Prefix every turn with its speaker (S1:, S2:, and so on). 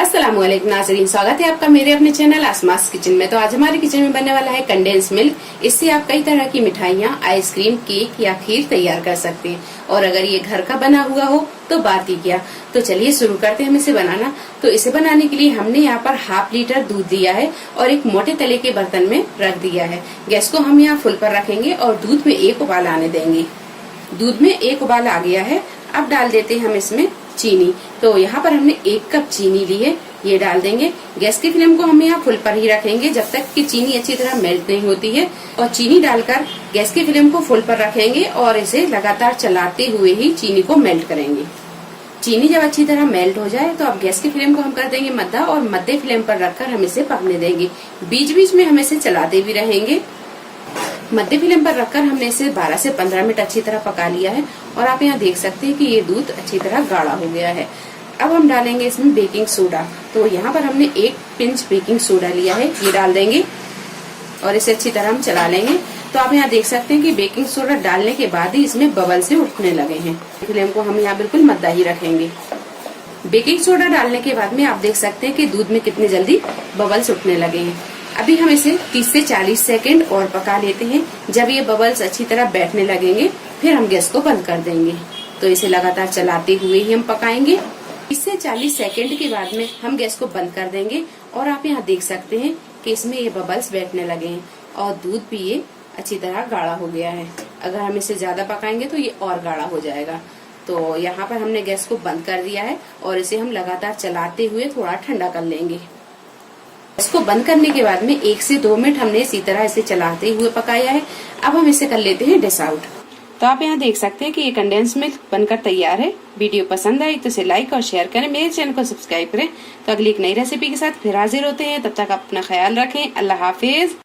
S1: अस्सलामुअलैकुम नाज़रीन, स्वागत है आपका मेरे अपने चैनल आसमास किचन में। तो आज हमारे किचन में बनने वाला है कंडेंस मिल्क। इससे आप कई तरह की मिठाइयाँ, आइसक्रीम, केक या खीर तैयार कर सकते हैं। और अगर ये घर का बना हुआ हो तो बात ही क्या। तो चलिए शुरू करते हैं हम इसे बनाना। तो इसे बनाने के लिए हमने यहाँ पर ½ लीटर दूध दिया है और एक मोटे तले के बर्तन में रख दिया है। गैस को हम यहाँ फुल पर रखेंगे और दूध में एक उबाल आने देंगे। दूध में एक उबाल आ गया है। अब डाल देते हैं हम इसमें चीनी। तो यहाँ पर हमने 1 कप चीनी ली है, ये डाल देंगे। गैस की फ्लेम को हम यहाँ फुल पर ही रखेंगे जब तक कि चीनी अच्छी तरह मेल्ट नहीं होती है। और चीनी डालकर गैस की फ्लेम को फुल पर रखेंगे और इसे लगातार चलाते हुए ही चीनी को मेल्ट करेंगे। चीनी जब अच्छी तरह मेल्ट हो जाए तो अब गैस की फ्लेम को हम कर देंगे मध्य और मध्य फ्लेम पर रखकर हम इसे पकने देंगे। बीच बीच में हम इसे चलाते भी रहेंगे। मध्य फ्लेम पर रखकर हमने इसे 12 से 15 मिनट अच्छी तरह पका लिया है और आप यहाँ देख सकते हैं कि ये दूध अच्छी तरह गाढ़ा हो गया है। अब हम डालेंगे इसमें बेकिंग सोडा। तो यहाँ पर हमने 1 पिंच बेकिंग सोडा लिया है, ये डाल देंगे और इसे अच्छी तरह हम चला लेंगे। तो आप यहाँ देख सकते हैं कि बेकिंग सोडा डालने के बाद ही इसमें बबल से उठने लगे हैं। फ्लेम को हम यहाँ बिल्कुल मध्य ही रखेंगे। बेकिंग सोडा डालने के बाद में आप देख सकते हैं कि दूध में कितनी जल्दी बबल्स उठने लगे हैं। अभी हम इसे 30 से 40 सेकंड और पका लेते हैं। जब ये बबल्स अच्छी तरह बैठने लगेंगे फिर हम गैस को बंद कर देंगे। तो इसे लगातार चलाते हुए ही हम पकाएंगे। 30 से 40 सेकंड के बाद में हम गैस को बंद कर देंगे और आप यहाँ देख सकते हैं कि इसमें ये बबल्स बैठने लगे हैं और दूध भी ये अच्छी तरह गाढ़ा हो गया है। अगर हम इसे ज्यादा पकाएंगे तो ये और गाढ़ा हो जाएगा। तो यहाँ पर हमने गैस को बंद कर दिया है और इसे हम लगातार चलाते हुए थोड़ा ठंडा कर लेंगे। इसको बंद करने के बाद में 1 से 2 मिनट हमने इसी तरह इसे चलाते हुए पकाया है। अब हम इसे कर लेते हैं डिश आउट। तो आप यहाँ देख सकते हैं कि ये कंडेंस मिल्क बनकर तैयार है। वीडियो पसंद आई तो इसे लाइक और शेयर करें, मेरे चैनल को सब्सक्राइब करें। तो अगली एक नई रेसिपी के साथ फिर हाजिर होते हैं। तब तक अपना ख्याल रखें। अल्लाह हाफिज।